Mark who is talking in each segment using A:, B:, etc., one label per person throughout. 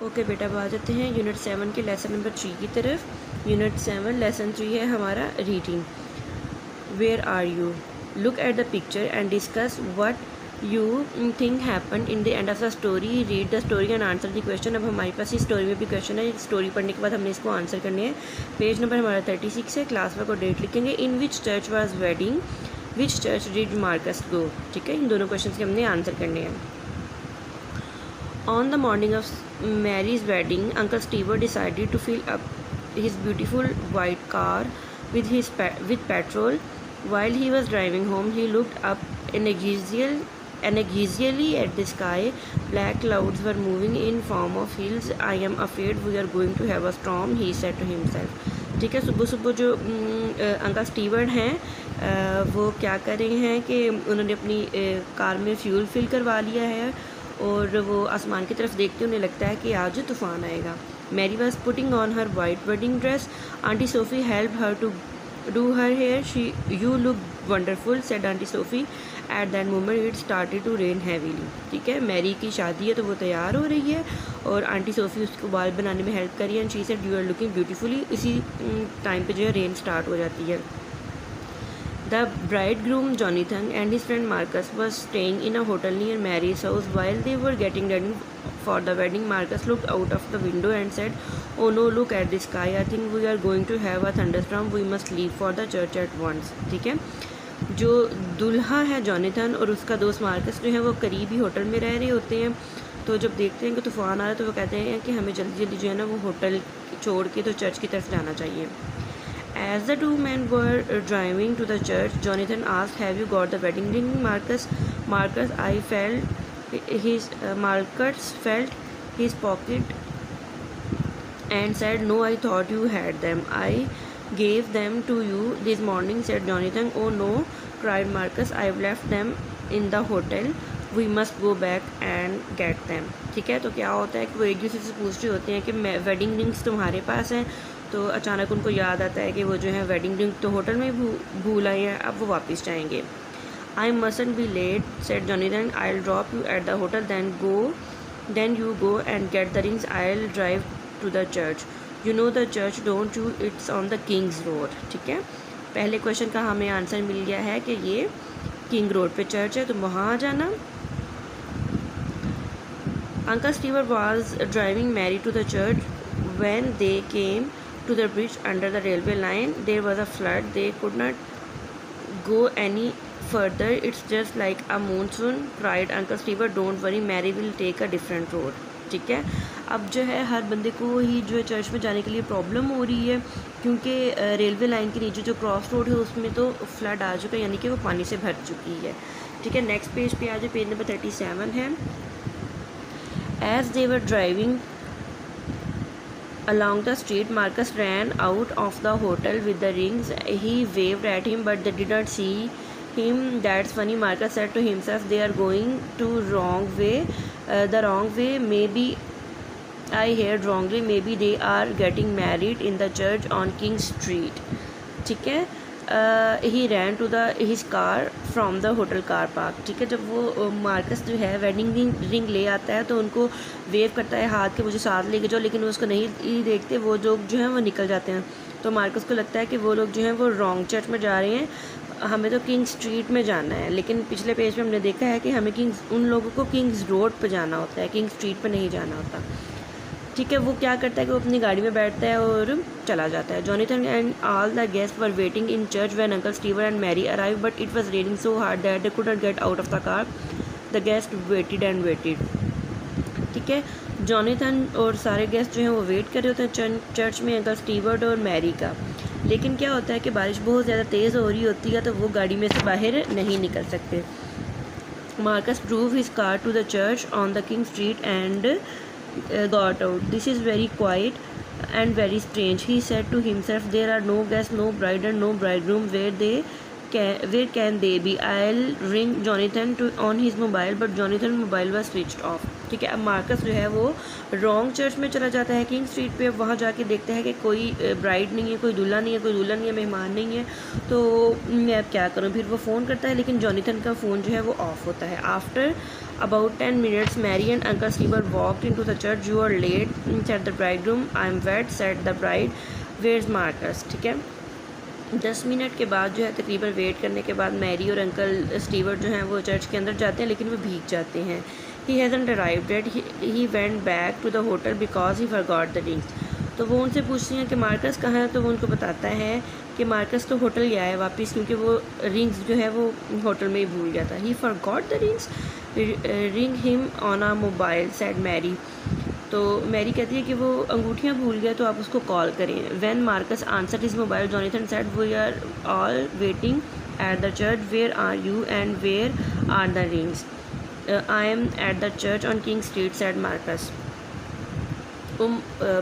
A: Okay बेटा, अब आ जाते हैं यूनिट 7 के लेसन नंबर 3 की तरफ। यूनिट 7 लेसन 3 है हमारा reading. Where are you, look at the picture and discuss what you think happen in the end of the story, read the story and answer the question. अब हमारे पास इस story में भी question है, story पढ़ने के बाद हमने इसको आंसर करने हैं। पेज नंबर हमारा 36 है। क्लास वर्क और डेट लिखेंगे। In which church was wedding, which church did Marcus go. ठीक है, इन दोनों क्वेश्चन के हमने आंसर करने हैं। On the morning of Mary's wedding, Uncle Stewart decided to fill up his beautiful white car with petrol. While he was driving home, he looked up uneasily at the sky. Black clouds were moving in form of hills. I am afraid we are going to have a storm, he said to himself. ठीक है, सुबह सुबह जो uncle Stewart हैं वो क्या कर रहे हैं कि उन्होंने अपनी कार में फ्यूल फिल करवा लिया है और वो आसमान की तरफ देखते उन्हें लगता है कि आज तूफ़ान आएगा। Mary was putting on her white wedding dress. Aunty Sophie help her to do her hair. You look wonderful, said aunty Sophie. At that moment it started to rain heavily. ठीक है, मैरी की शादी है तो वो तैयार हो रही है और आंटी सोफ़ी उसको बाल बनाने में हेल्प कर रही है। And she said you are looking beautifully. इसी टाइम पे जो है रेन स्टार्ट हो जाती है। The bridegroom Jonathan and his friend Marcus was staying in a hotel near Mary's house. While they were getting ready for the wedding, Marcus looked out of the window and said, "Oh no, look at the sky. I think we are going to have a thunderstorm. We must leave for the church at once." ठीक है, जो दूल्हा है Jonathan और उसका दोस्त Marcus जो है वो करीबी होटल में रह रहे होते हैं। तो जब देखते हैं कि तूफ़ान आ रहा है तो वो कहते हैं कि हमें जल्दी जल्दी जो है ना वो होटल छोड़ के तो चर्च की तरफ जाना चाहिए। As the two men were driving to the church, Jonathan asked, "Have you got the wedding ring, Marcus?" Marcus felt his pocket and said, "No, I thought you had them. I gave them to you this morning," said Jonathan. "Oh no," cried Marcus, "I've left them in the hotel. We must go back and get them." ठीक है, तो क्या होता है कि वो एक दूसरे से पूछ रहे होते हैं कि वेडिंग रिंग्स तुम्हारे पास हैं। तो अचानक उनको याद आता है कि वो जो है वेडिंग रिंग तो होटल में भूल आए हैं, अब वो वापस जाएंगे। I mustn't be late, said Jonathan. I will drop you at the hotel, then you go and get the rings. I will drive to the church. You know the church, don't you? It's on the King's Road. ठीक है, पहले question का हमें answer मिल गया है कि ये king road पे चर्च है, तुम वहाँ आ जाना। Uncle Stewart was driving Mary to the church when they came to the bridge under the railway line. There was a flood. They could not go any further. It's just like a monsoon, cried Uncle Stewart. Don't worry, Mary will take a different road. ठीक है, अब जो है हर बंदे को ही जो है church में जाने के लिए प्रॉब्लम हो रही है क्योंकि रेलवे लाइन के नीचे जो क्रॉस रोड है उसमें तो फ्लड आ चुका है, यानी कि वो पानी से भर चुकी है। ठीक है, नेक्स्ट पेज पे आ जाए, पेज नंबर 37 है। As they were driving along the street, Marcus ran out of the hotel with the rings. He waved at him, but they did not see him. That's funny, Marcus said to himself. They are going to the wrong way. Maybe I heard wrongly. Maybe they are getting married in the church on King Street. ठीक है, he ran to his car from the hotel car park. ठीक है, जब वो Marcus जो है wedding ring ले आता है तो उनको वेव करता है हाथ के मुझे साथ लेके जाओ, लेकिन वो उसको नहीं देखते, वो लोग जो हैं वो निकल जाते हैं। तो मार्कस को लगता है कि वो लोग जो हैं वो रॉन्ग चर्च में जा रहे हैं, हमें तो किंग स्ट्रीट में जाना है। लेकिन पिछले पेज में हमने देखा है कि हमें उन लोगों को किंग्स रोड पर जाना होता है, किंग स्ट्रीट पर नहीं जाना होता। ठीक है, वो क्या करता है कि वो अपनी गाड़ी में बैठता है और चला जाता है। Jonathan and all the guest were waiting in church when uncle Stewart and Mary arrive, but it was raining so hard that they could not get out of the car. The guest waited and waited. ठीक है, Jonathan और सारे guest जो हैं वो wait कर रहे होते हैं चर्च में अंकल स्टीवर्ट और मैरी का। लेकिन क्या होता है कि बारिश बहुत ज़्यादा तेज़ हो रही होती है तो वो गाड़ी में से बाहर नहीं निकल सकते। Marcus drove his car to the church on the King Street and got out. This is very quiet and very strange, he said to himself. There are no guests, no bride and no bridegroom. Where can they be? I'll ring Jonathan on his mobile, but Jonathan's mobile was switched off. ठीक है। अब Marcus जो है वो wrong church में चला जाता है किंग स्ट्रीट पे। वहाँ जाके देखता है कि कोई ब्राइड नहीं है, कोई दूल्हा नहीं है, कोई दुल्हन नहीं है, मेहमान नहीं है, तो मैं अब क्या करूँ। फिर वो फ़ोन करता है, लेकिन जॉनथन का फ़ोन जो है वो ऑफ होता है। After about 10 minutes, Mary and Uncle Stewart walked into the church. You are late, said the bridegroom. I'm wet, said the bride. Where's Marcus? ठीक है। 10 मिनट के बाद जो है तकरीबन वेट करने के बाद मैरी और अंकल स्टीवर्ट जो हैं वो चर्च के अंदर जाते हैं, लेकिन वो भीग जाते हैं। He hasn't arrived yet. He went back to the hotel because he forgot the rings. तो वो उनसे पूछती हैं कि मार्कस कहाँ है, तो वो उनको बताता है कि मार्कस तो होटल गया है वापस, क्योंकि वो रिंग्स जो है वो होटल में ही भूल गया था। He forgot the rings. Ring him on a mobile, said Mary. तो मैरी कहती है कि वो अंगूठियाँ भूल गया, तो आप उसको कॉल करें। When Marcus answered his mobile, Jonathan said, we are all waiting at the church. Where are you and where are the rings? I am at the church on King Street, said Marcus. वो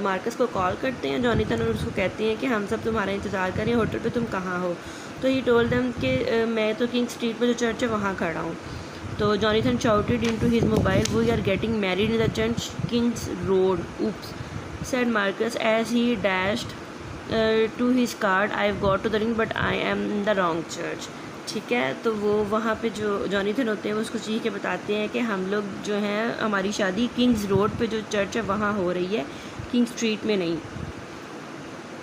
A: Marcus को call करते हैं Jonathan और उसको कहते हैं कि हम सब तुम्हारा इंतज़ार करें होटल पे, तुम कहाँ हो। तो ही टोल्ड देम कि मैं तो किंग स्ट्रीट पे जो चर्च है वहाँ खड़ा हूँ। तो Jonathan shouted into his mobile, we are getting married in the church Kings Road, oops, said Marcus as he dashed to his card, I have got to the ring but I am in the wrong church. ठीक है। तो वो वहाँ पे जो Jonathan होते हैं वो उसको चीख के बताते हैं कि हम लोग जो हैं हमारी शादी किंग्स रोड पे जो चर्च है वहाँ हो रही है, किंग स्ट्रीट में नहीं।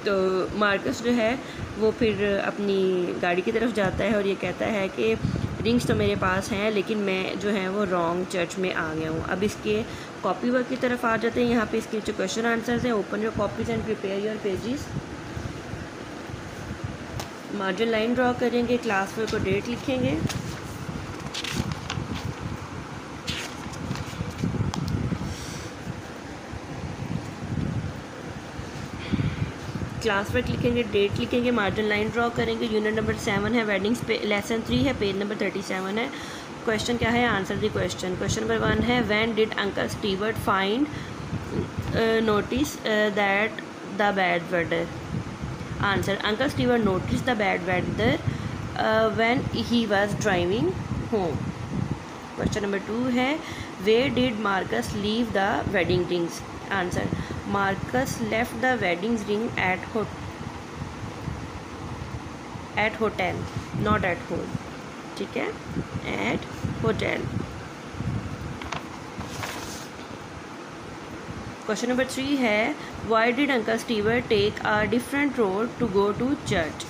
A: तो मार्कस जो है वो फिर अपनी गाड़ी की तरफ जाता है और ये कहता है कि रिंग्स तो मेरे पास हैं, लेकिन मैं जो है वो रॉन्ग चर्च में आ गया हूँ। अब इसके कॉपी वर्क की तरफ आ जाते हैं। यहाँ पे इसके जो क्वेश्चन आंसर्स हैं, open your copies and prepare your pages. Margin line draw करेंगे, क्लास वर्क को डेट लिखेंगे, क्लास वर्क लिखेंगे, डेट लिखेंगे, मार्जिन लाइन ड्रॉ करेंगे। यूनिट नंबर 7 है वेडिंग्स पे, लेसन 3 है, पेज नंबर 37 है। क्वेश्चन क्या है, answer the question. Question number 1 है when did uncle Stewart find notice that the bad weather. Answer, Uncle Stewart noticed the bad weather when he was driving home. Question number 2 है where did Marcus leave the wedding rings? Answer, Marcus left the wedding ring at hotel, not at home. ठीक है, at hotel. Question number 3 है why did Uncle Stewart take a different road to go to church?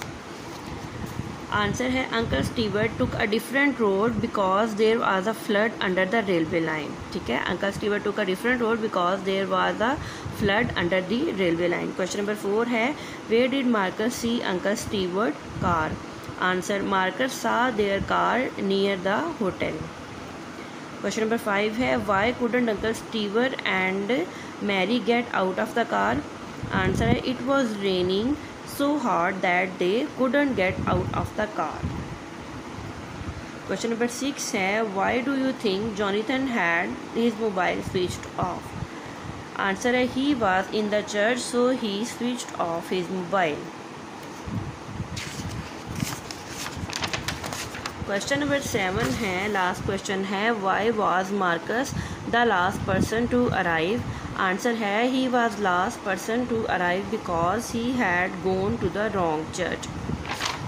A: Answer है Uncle Stewart took a different road because there was a flood under the railway line. ठीक है, Uncle Stewart took a different road because there was a flood under the railway line. Question number 4 है where did Marcus see Uncle Stewart car? Answer, Marcus saw their car near the hotel. Question number 5 है why couldn't Uncle Stewart and Mary get out of the car? Answer है it was raining so hard that they couldn't get out of the car. Question number 6 है why do you think Jonathan had his mobile switched off? Answer है he was in the church so he switched off his mobile. Question number 7 है last question है why was Marcus the last person to arrive? Answer है he was last person to arrive because he had gone to the wrong church.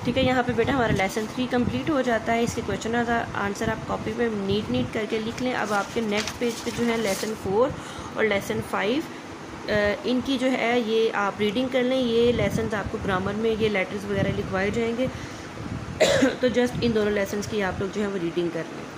A: ठीक है, यहाँ पे बेटा हमारा lesson 3 complete हो जाता है। इसके क्वेश्चन आंसर आप कॉपी पे नीट करके लिख लें। अब आपके नेक्स्ट पेज पे जो है लेसन 4 और लेसन 5 इनकी जो है ये आप रीडिंग कर लें। ये लेसन आपको ग्रामर में ये लेटर्स वगैरह लिखवाए जाएंगे तो जस्ट इन दोनों लेसन्स की आप लोग जो है वो रीडिंग कर लें।